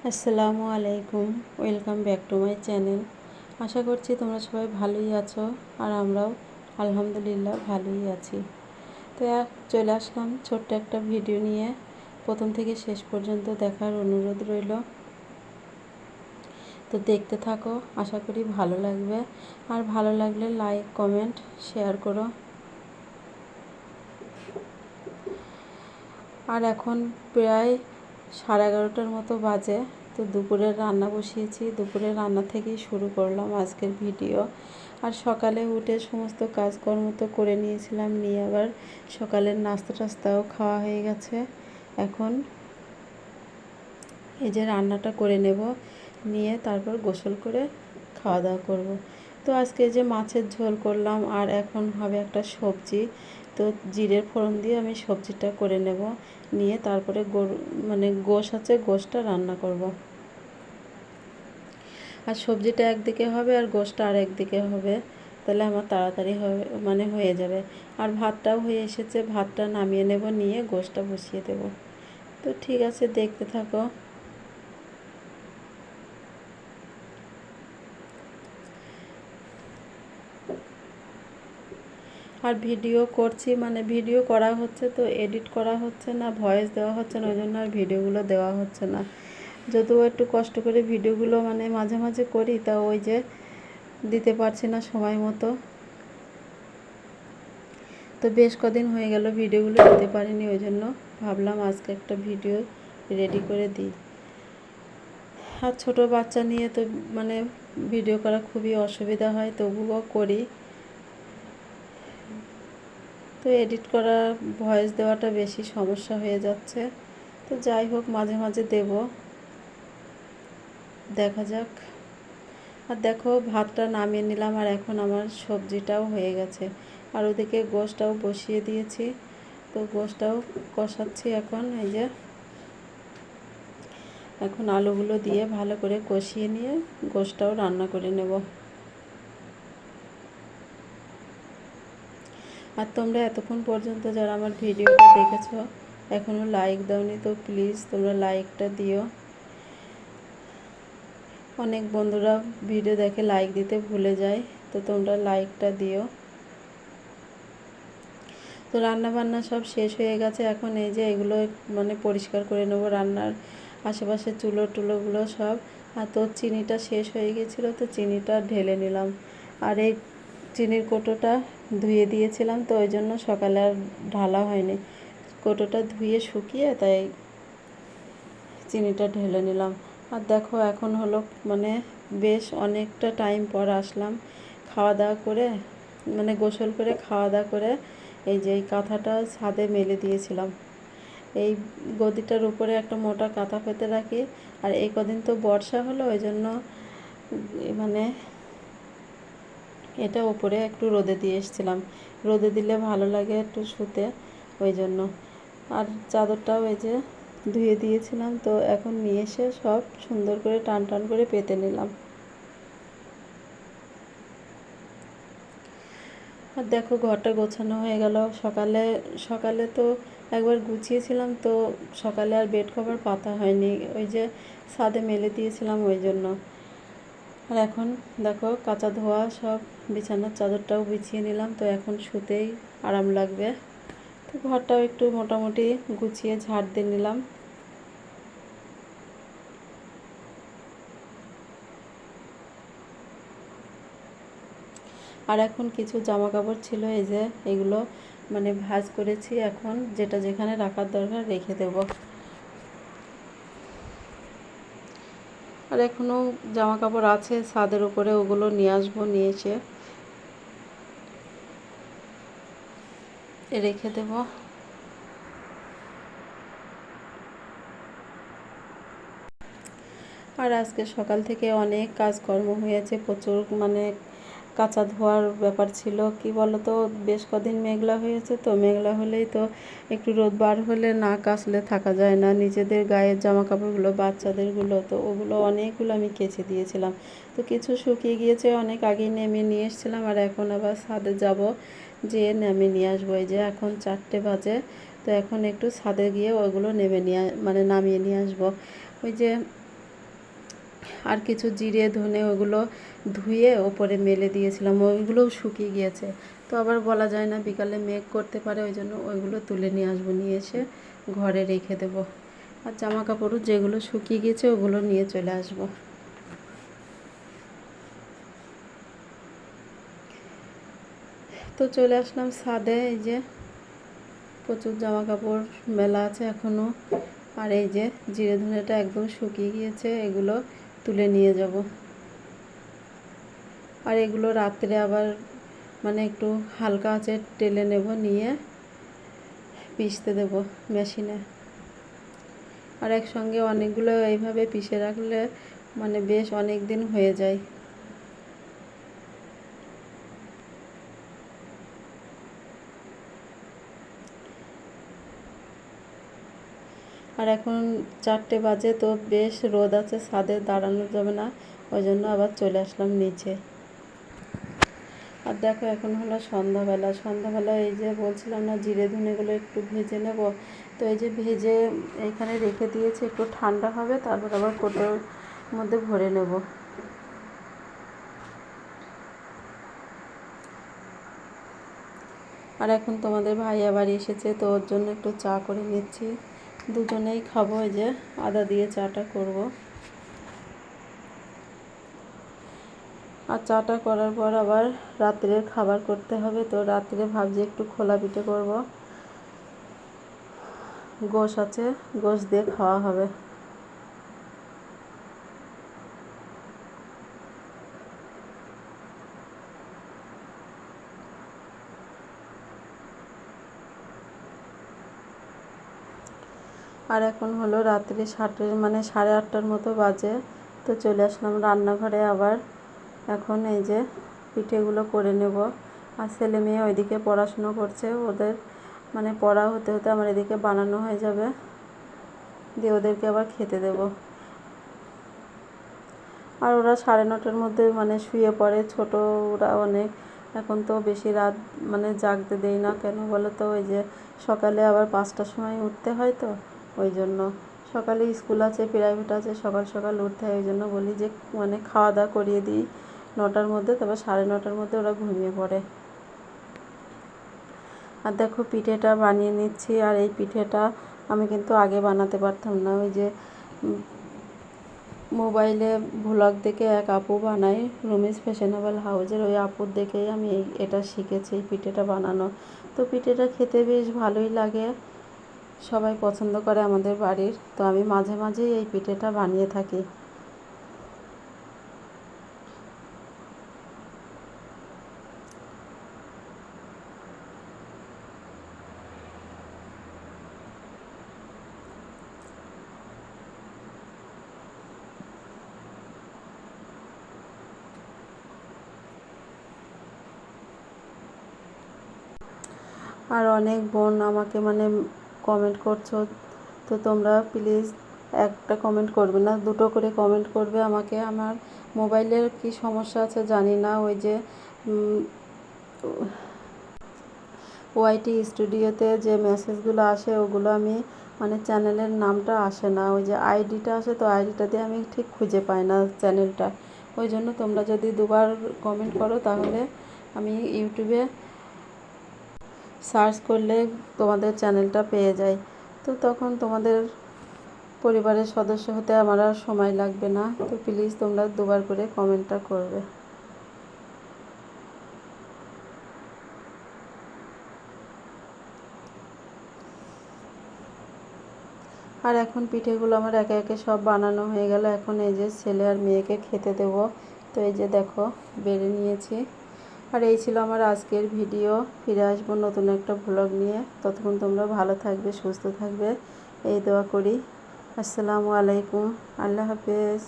আসসালামু আলাইকুম, welcome back to my channel. আশা করছি তোমরা সবাই ভালোই আছো, আর আমরাও আলহামদুলিল্লাহ ভালোই আছি। তো চলে আসলাম ছোট্ট একটা ভিডিও নিয়ে। প্রথম থেকে শেষ পর্যন্ত দেখার অনুরোধ রইল। তো দেখতে থাকো, আশা করি ভালো লাগবে। আর ভালো লাগলে লাইক, কমেন্ট, শেয়ার করো। আর এখন প্রায় 11:30টার মতো বাজে। তো দুপুরের রান্না বসিয়েছি, দুপুরের রান্না থেকেই শুরু করলাম আজকের ভিডিও। আর সকালে উঠে সমস্ত কাজকর্ম তো করে নিয়েছিলাম, নিয়ে আবার সকালের নাস্তা টাস্তাও খাওয়া হয়ে গেছে। এখন এই যে রান্নাটা করে নেব, নিয়ে তারপর গোসল করে খাওয়া দাওয়া করব। তো আজকে যে মাছের ঝোল করলাম, আর এখন হবে একটা সবজি। তো জিরের ফোড়ন দিয়ে আমি সবজিটা করে নেব, নিয়ে তারপরে গোশ আছে, গোশটা রান্না করব। আর সবজিটা একদিকে হবে আর গোশটা আর একদিকে হবে, তাহলে আমার তাড়াতাড়ি হবে, হয়ে যাবে। আর ভাতটাও হয়ে এসেছে, ভাতটা নামিয়ে নেব, নিয়ে গোশটা বসিয়ে দেব। তো ঠিক আছে, দেখতে থাকো। আর ভিডিও করছি, ভিডিও করা হচ্ছে, তো এডিট করা হচ্ছে না, ভয়েস দেওয়া হচ্ছে না, ওই জন্য আর ভিডিওগুলো দেওয়া হচ্ছে না। যদিও একটু কষ্ট করে ভিডিওগুলো মাঝে মাঝে করি, তা ওই যে দিতে পারছি না সময় মতো। তো বেশ কদিন হয়ে গেল ভিডিওগুলো দিতে পারিনি, ওই জন্য ভাবলাম আজকে একটা ভিডিও রেডি করে দিই। আর ছোটো বাচ্চা নিয়ে তো ভিডিও করা খুবই অসুবিধা হয়, তবুও করি। তো এডিট করা, ভয়েস দেওয়াটা বেশি সমস্যা হয়ে যাচ্ছে। তো যাই হোক, মাঝে মাঝে দেব, দেখা যাক। আর দেখো, ভাতটা নামিয়ে নিলাম, আর এখন আমার সবজিটাও হয়ে গেছে। আর ওদিকে গোশটাও বসিয়ে দিয়েছি। তো গোশটাও কষাচ্ছি এখন। এই যে এখন আলুগুলো দিয়ে ভালো করে কষিয়ে নিয়ে গোশটাও রান্না করে নেব। আর তোমরা এতক্ষণ পর্যন্ত যারা আমার ভিডিওটা দেখেছো, এখনও লাইক দাওনি, তো প্লিজ তোমরা লাইকটা দিও। অনেক বন্ধুরা ভিডিও দেখে লাইক দিতে ভুলে যায়, তো তোমরা লাইকটা দিও। তো রান্না বান্না সব শেষ হয়ে গেছে। এখন এই যে এগুলো পরিষ্কার করে নেবো, রান্নার আশেপাশে চুলো টুলোগুলো সব। আর তো চিনিটা শেষ হয়ে গেছিলো, তো চিনিটা ঢেলে নিলাম। আর এই চিনির কৌটোটা ধুয়ে দিয়েছিলাম, তো ওই জন্য সকালে আর ঢালা হয়নি। কৌটোটা ধুয়ে শুকিয়ে তাই চিনিটা ঢেলে নিলাম। আর দেখো, এখন হলো বেশ অনেকটা টাইম পর আসলাম খাওয়া দাওয়া করে, গোসল করে খাওয়া দাওয়া করে। এই যে এই কাঁথাটা ছাদে মেলে দিয়েছিলাম। এই গদিটার উপরে একটা মোটা কাঁথা পেতে রাখি। আর এই কদিন তো বর্ষা হলো, ওই জন্য এটা উপরে একটু রোদে দিয়ে এসেছিলাম। রোদে দিলে ভালো লাগে একটু শুতে, ওই জন্য। আর চাদরটাও এই যে ধুয়ে দিয়েছিলাম, তো এখন নিয়ে এসে সব সুন্দর করে টান টান করে পেতে নিলাম। আর দেখো, ঘরটা গোছানো হয়ে গেল। সকালে সকালে তো একবার গুছিয়েছিলাম, তো সকালে আর বেড কভার পাতা হয়নি, ওই যে ছাদে মেলে দিয়েছিলাম, ওই জন্য। আর এখন দেখো, কাঁচা ধোয়া সব বিছানার চাদরটাও বিছিয়ে নিলাম, তো এখন শুতেই আরাম লাগবে। তো ঘরটাও একটু মোটামুটি গুছিয়ে ঝাড় দিয়ে নিলাম। আর এখন কিছু জামা কাপড় ছিল, এই যে এগুলো ভাঁজ করেছি, এখন যেটা যেখানে রাখার দরকার রেখে দেব। আর এখনও জামা কাপড় আছে ছাদের উপরে, ওগুলো নিয়ে আসবো, নিয়ে এসে রেখে দেব। আর আজকে সকাল থেকে অনেক কাজকর্ম হয়েছে, প্রচুর কাঁচা ধোয়ার ব্যাপার ছিল। কি বলো তো, বেশ কদিন মেঘলা হয়েছে, তো মেঘলা হলেই তো একটু রোদ বার হলে না কাচলে থাকা যায় না। নিজেদের গায়ের জামা কাপড়গুলো, বাচ্চাদেরগুলো, তো ওগুলো অনেকগুলো আমি কেচে দিয়েছিলাম। তো কিছু শুকিয়ে গিয়েছে, অনেক আগেই নেমে নিয়ে এসেছিলাম। আর এখন আবার ছাদে যাব, যেয়ে নেমে নিয়ে আসবো। এই যে এখন 4টে বাজে, তো এখন একটু ছাদে গিয়ে ওইগুলো নেমে নিয়ে নামিয়ে নিয়ে আসবো। ওই যে আর কিছু জিরে ধনে ওগুলো ধুয়ে ওপরে মেলে দিয়েছিলাম, ওইগুলোও শুকিয়ে গিয়েছে। তো আবার বলা যায় না, বিকালে মেঘ করতে পারে, ওই জন্য ওইগুলো তুলে নিয়ে আসবো, নিয়ে এসে ঘরে রেখে দেবো। আর জামা কাপড়ও যেগুলো শুকিয়ে গিয়েছে ওগুলো নিয়ে চলে আসবো। তো চলে আসলাম ছাদে। এই যে প্রচুর জামা কাপড় মেলা আছে এখনও। আর এই যে জিরে ধনেটা একদম শুকিয়ে গিয়েছে, এগুলো তুলে নিয়ে যাব। আর এগুলো রাত্রে আবার মানে একটু হালকা আঁচে টেলে নেব, নিয়ে পিষতে দেব মেশিনে। আর একসঙ্গে অনেকগুলো এইভাবে পিষে রাখলে মানে বেশ অনেক দিন হয়ে যায়। আর এখন 4টে বাজে, তো বেশ রোদ আছে, ছাদে দাঁড়ানো যাবে না, ওই জন্য আবার চলে আসলাম নিচে। আর দেখো এখন হলো সন্ধ্যাবেলা। সন্ধ্যাবেলা এই যে বলছিলাম না জিরে ধনেগুলো একটু ভেজে নেব, তো এই যে ভেজে এখানে রেখে দিয়েছি, একটু ঠান্ডা হবে তারপর আবার কৌটোর মধ্যে ভরে নেব। আর এখন তোমাদের ভাই আবার এসেছে, তো ওর জন্য একটু চা করে নিচ্ছি, দুজনেই খাবো। এই যে আদা দিয়ে চাটা করব। আর চাটা করার পর আবার রাত্রের খাবার করতে হবে, তো রাত্রে ভাবছি একটু খোলা পিঠে করব, গোশ আছে, গোশ দিয়ে খাওয়া হবে। আর এখন হলো রাত্রি 8:30 মতো বাজে, তো চলে আসলাম রান্নাঘরে আবার। এখন এই যে পিঠেগুলো করে নেব। আর ছেলে মেয়ে ওইদিকে পড়াশুনো করছে, ওদের মানে পড়া হতে হতে আমার এদিকে বানানো হয়ে যাবে, দিয়ে ওদেরকে আবার খেতে দেব। আর ওরা 9:30টার মধ্যে মানে শুয়ে পড়ে, ছোট ওরা অনেক। এখন তো বেশি রাত মানে জাগতে দেই না, কেন বলো তো, ওই যে সকালে আবার 5টার সময় উঠতে হয়, তো ওই জন্য সকালে স্কুল আছে, প্রাইভেট আছে, সকাল সকাল উঠতে হয়, ওই জন্য বলি যে মানে খাওয়া দাওয়া করিয়ে দিই 9টার মধ্যে, তারপর 9:30টার মধ্যে ওরা ঘুমিয়ে পড়ে। আর দেখো পিঠেটা বানিয়ে নিচ্ছি। আর এই পিঠেটা আমি কিন্তু আগে বানাতে পারতাম না, ওই যে মোবাইলে ভ্লগ দেখে এক আপু বানায়, রুমিস ফ্যাশনেবল হাউজের, ওই আপুর দেখেই আমি এটা শিখেছি, এই পিঠেটা বানানো। তো পিঠেটা খেতে বেশ ভালোই লাগে, সবাই পছন্দ করে আমাদের বাড়ির, তো আমি মাঝে মাঝেই এই পিঠেটা বানিয়ে থাকি। আর অনেক বোন আমাকে মানে কমেন্ট করছো, তো তোমরা প্লিজ একটা কমেন্ট করবে না, দুটো করে কমেন্ট করবে আমাকে। আমার মোবাইলের কি সমস্যা আছে জানি না, ওই যে ওয়াইটি স্টুডিওতে যে মেসেজগুলো আসে ওগুলো আমি মানে চ্যানেলের নামটা আসে না, ওই যে আইডিটা আসে, তো আইডিটা দিয়ে আমি ঠিক খুঁজে পাই না চ্যানেলটা। ওই জন্য তোমরা যদি দুবার কমেন্ট করো তাহলে আমি ইউটিউবে সার্চ করলে তোমাদের চ্যানেলটা পেয়ে যাই, তো তখন তোমাদের পরিবারের সদস্য হতে আমার আর সময় লাগবে না। তো প্লিজ তোমরা দুবার করে কমেন্টটা করবে। আর এখন পিঠেগুলো আমার একে একে সব বানানো হয়ে গেল। এখন এই যে ছেলে আর মেয়েকে খেতে দেব, তো এই যে দেখো বেড়ে নিয়েছি। আর এই ছিল আমার আজকের ভিডিও। ফিরে আসবো নতুন একটা ভ্লগ নিয়ে, ততক্ষণ তোমরা ভালো থাকবে, সুস্থ থাকবে, এই দোয়া করি। আসসালামু আলাইকুম, আল্লাহ হাফেজ।